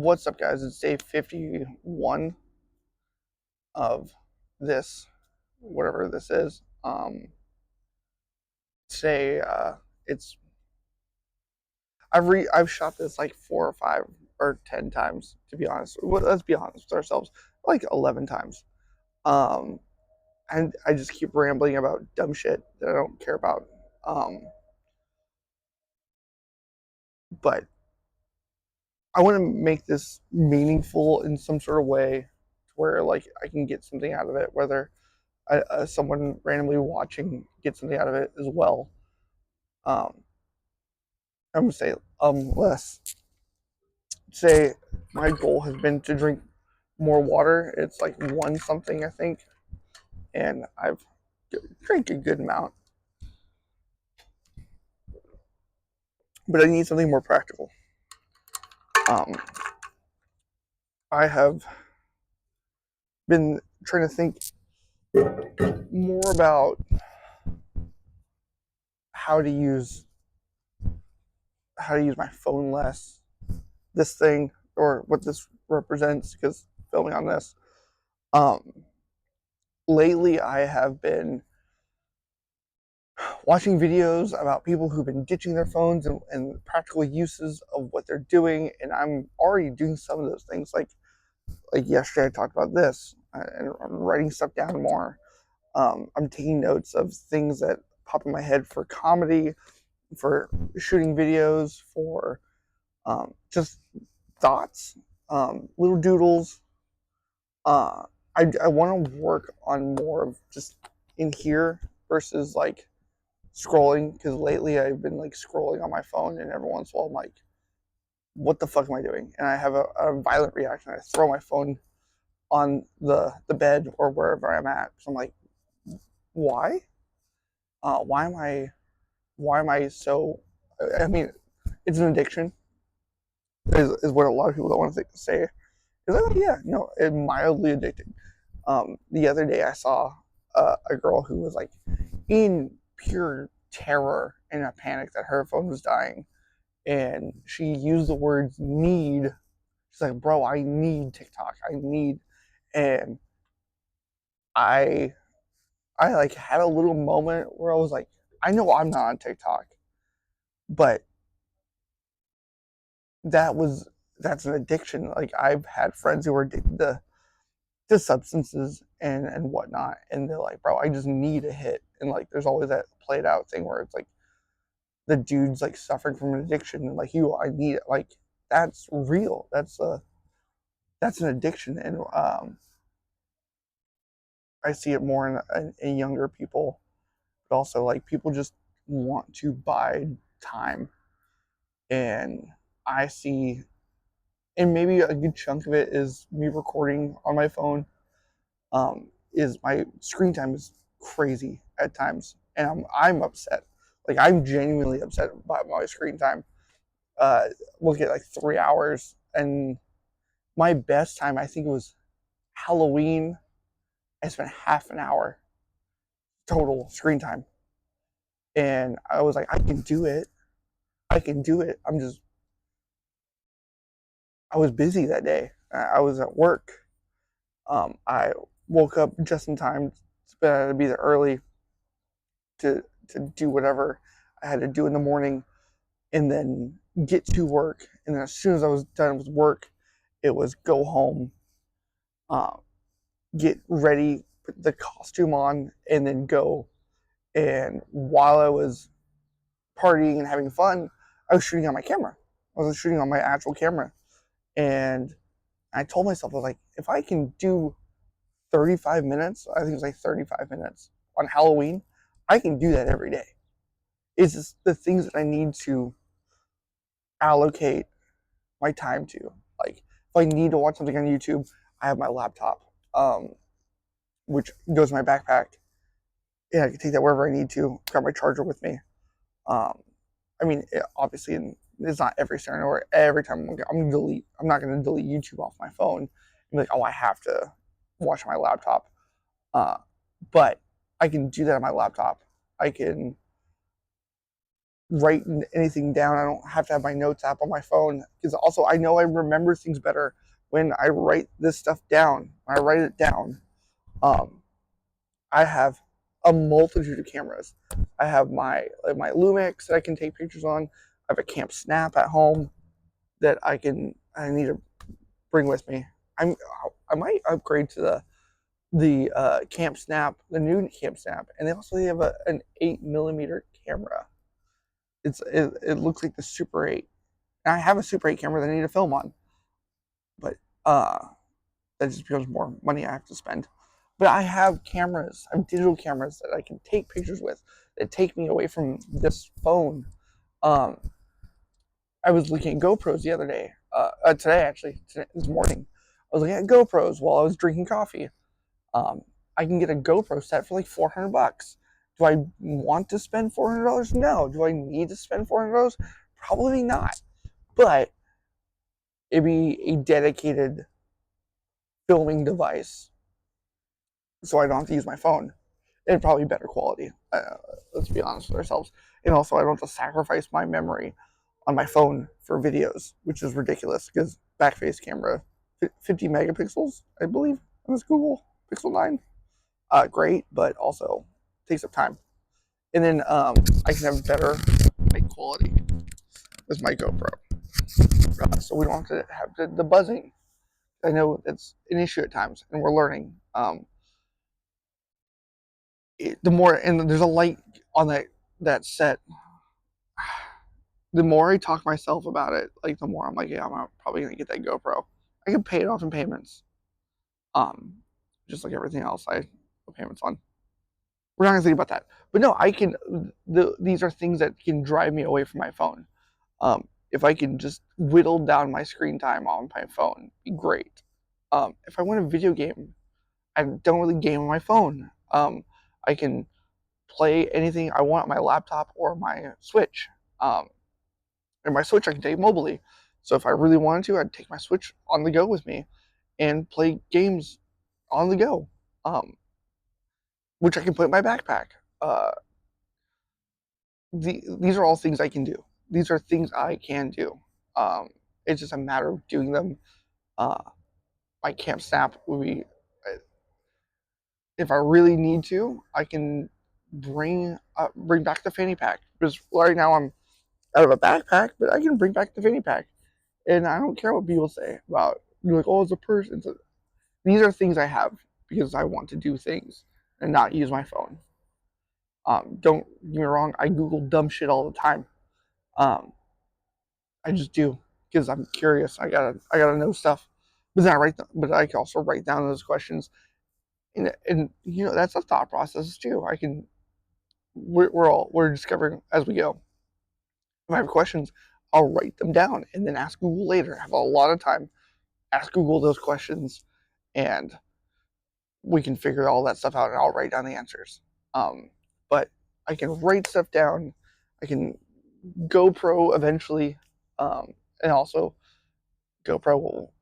What's up, guys? It's day 51 of this, whatever this is. Today, it's I've shot this like 4 or 5 or 10 times, to be honest. Well, let's be honest with ourselves, like 11 times. Um, and I just keep rambling about dumb shit that I don't care about. Um, but I want to make this meaningful in some sort of way, where like I can get something out of it, whether someone randomly watching get something out of it as well. Um, I'm gonna say less. Say my goal has been to drink more water. It's like one something I think, and I've drank a good amount, but I need something more practical. Um, I have been trying to think more about how to use my phone less. This thing or what this represents, because filming on this. Um, Lately, I have been watching videos about people who've been ditching their phones and practical uses of what they're doing, and I'm already doing some of those things. Like yesterday, I talked about this, and I'm writing stuff down more. I'm taking notes of things that pop in my head for comedy, for shooting videos, for just thoughts, little doodles. Uh, I want to work on more of just in here versus like scrolling, because lately I've been like scrolling on my phone, and every once in a while I'm like, what the fuck am I doing? And I have a violent reaction. I throw my phone on the bed or wherever I'm at. So I'm like, why? Why am I so? I mean, it's an addiction, is what a lot of people don't want to say. Because like, yeah, no, it's mildly addicting. The other day I saw a girl who was like in pure terror and a panic that her phone was dying, and she used the words need. She's like, bro, I need TikTok. I need, and I, I like had a little moment where I was like, I know I'm not on TikTok, but that was that's an addiction. Like I've had friends who are addicted to substances and whatnot, and they're like, bro, I just need a hit. And like, there's always that played out thing where it's like the dude's like suffering from an addiction, and like, I need it. Like that's real. That's an addiction, and I see it more in younger people, but also like people just want to buy time, and I see, and maybe a good chunk of it is me recording on my phone. Is my screen time is crazy at times, and I'm upset. Like I'm genuinely upset about my screen time. Uh, we'll get like 3 hours, and my best time I think it was Halloween. I spent half an hour total screen time, and I was like, I can do it. I can do it. I was busy that day. I was at work. I woke up just in time to be there early to do whatever I had to do in the morning, and then get to work. And then as soon as I was done with work, it was go home, uh, get ready, put the costume on, and then go. And while I was partying and having fun, I was shooting on my camera. I was shooting on my actual camera. And I told myself, I was like, if I can do 35 minutes, I think it was like 35 minutes on Halloween, I can do that every day. It's just the things that I need to allocate my time to. Like, if I need to watch something on YouTube, I have my laptop, which goes in my backpack. And I can take that wherever I need to, grab my charger with me. Um, I mean, obviously, it's not every scenario where every time I'm gonna delete. I'm not gonna delete YouTube off my phone and be like, oh, I have to watch my laptop. Uh, but I can do that on my laptop. I can write anything down. I don't have to have my notes app on my phone, because also I know I remember things better when I write this stuff down. When I write it down, um, I have a multitude of cameras. I have my Lumix that I can take pictures on. I have a Camp Snap at home that I need to bring with me. I'm I might upgrade to the Camp Snap, the new Camp Snap, and they have an 8mm camera. It looks like the Super 8. And I have a Super 8 camera that I need to film on, but uh, that just becomes more money I have to spend. But I have cameras, I have digital cameras that I can take pictures with that take me away from this phone. Um, I was looking at GoPros the other day, today actually, this morning. I was looking at GoPros while I was drinking coffee. Um, I can get a GoPro set for like $400. Do I want to spend $400? No. Do I need to spend $400? Probably not. But it'd be a dedicated filming device, so I don't have to use my phone. It'd probably be better quality. Let's be honest with ourselves. And also, I don't have to sacrifice my memory on my phone for videos, which is ridiculous because back-face camera, 50 megapixels, I believe, on this Google Pixel 9. Great, but also takes up time. And then I can have better light quality with my GoPro, so we don't have to have the buzzing. I know it's an issue at times, and we're learning. The more, and there's a light on that set. The more I talk myself about it, like the more I'm like, yeah, I'm probably gonna get that GoPro. I can pay it off in payments, um, just like everything else I put payments on. We're not gonna think about that, but no, I can. These are things that can drive me away from my phone. If I can just whittle down my screen time on my phone, be great. If I want a video game, I don't really game on my phone. I can play anything I want on my laptop or my Switch. Um, and my Switch I can take mobilely. So if I really wanted to, I'd take my Switch on the go with me and play games on the go, um, which I can put in my backpack. Uh, these are all things I can do. These are things I can do. It's just a matter of doing them. Uh, my Camp Snap would be, if I really need to, I can bring back the fanny pack, because right now I'm out of a backpack, but I can bring back the fanny pack, and I don't care what people say about. You're like, oh, it's a person. So these are things I have because I want to do things and not use my phone. Don't get me wrong, I Google dumb shit all the time. Um, I just do because I'm curious. I gotta know stuff. But then but I can also write down those questions, and that's a thought process too. We're discovering as we go. If I have questions, I'll write them down and then ask Google later. I have a lot of time. Ask Google those questions, and we can figure all that stuff out, and I'll write down the answers. But I can write stuff down. I can GoPro eventually, and also GoPro will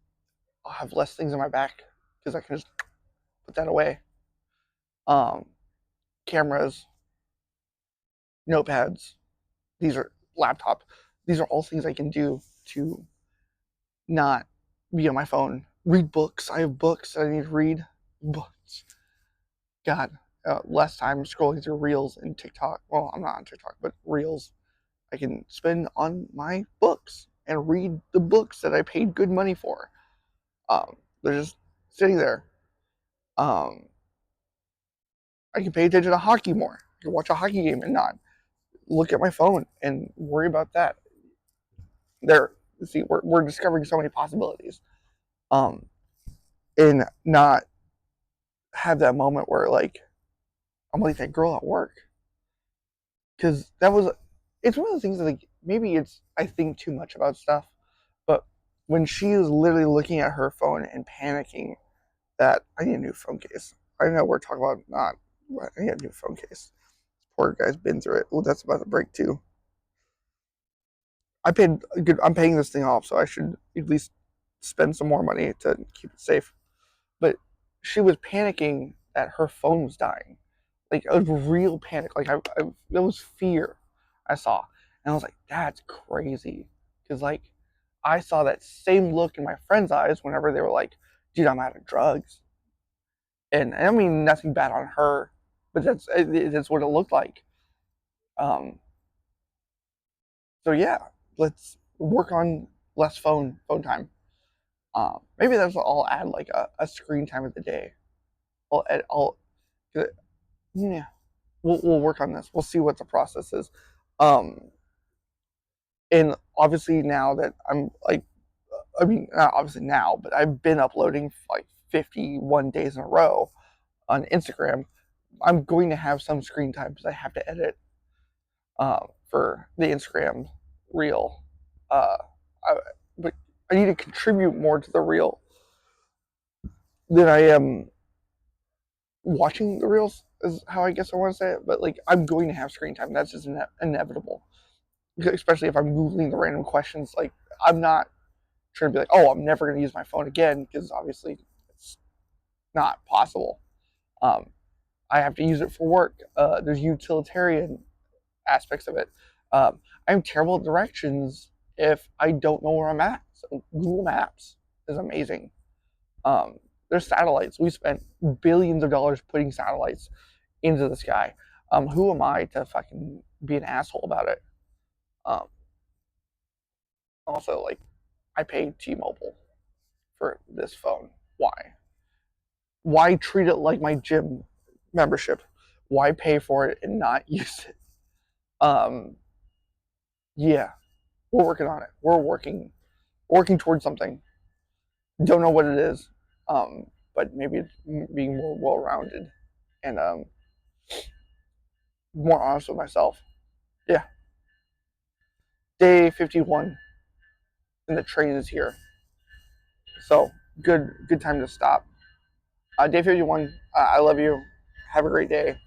I'll have less things in my back because I can just put that away. Um, Cameras, notepads, these are laptop. These are all things I can do to not be on my phone. Read books. I have books that I need to read. Books. God, less time scrolling through Reels and TikTok. Well, I'm not on TikTok, but Reels. I can spend on my books and read the books that I paid good money for. They're just sitting there. Um, I can pay attention to hockey more. I can watch a hockey game and not look at my phone and worry about that. There, see, we're discovering so many possibilities, um, and not have that moment where like I'm like that girl at work, because it's one of the things that like maybe it's I think too much about stuff, but when she is literally looking at her phone and panicking that I need a new phone case. I know we're talking about not, but I need a new phone case. Poor guy's been through it. Well, that's about to break too. I'm paying this thing off, so I should at least spend some more money to keep it safe. But she was panicking that her phone was dying. Like a real panic. Like it was fear I saw. And I was like, that's crazy. Because, like, I saw that same look in my friends' eyes whenever they were like, dude, I'm out of drugs. And I mean, nothing bad on her, but that's what it looked like. Um, so yeah, let's work on less phone time. Maybe that's what I'll add, like a screen time of the day. I'll yeah, we'll work on this. We'll see what the process is. Um, and obviously now that I'm like, I mean, not obviously now, but I've been uploading like 51 days in a row on Instagram. I'm going to have some screen time because I have to edit for the Instagram reel. Uh, I, but I need to contribute more to the reel than I am watching the reels. Is how I guess I want to say it. But like, I'm going to have screen time. That's just inevitable. Especially if I'm googling the random questions. Like, I'm not trying to be like, oh, I'm never going to use my phone again because obviously it's not possible. Um, I have to use it for work. There's utilitarian aspects of it. I'm terrible at directions if I don't know where I'm at. So Google Maps is amazing. Um, there's satellites. We spent billions of dollars putting satellites into the sky. Who am I to fucking be an asshole about it? Um, also, like, I paid T-Mobile for this phone. Why? Why treat it like my gym membership? Why pay for it and not use it? Um, yeah, we're working on it. We're working towards something. Don't know what it is, but maybe it's being more well-rounded and more honest with myself. Yeah, day 51, and the train is here. So good time to stop. Day 51. I love you. Have a great day.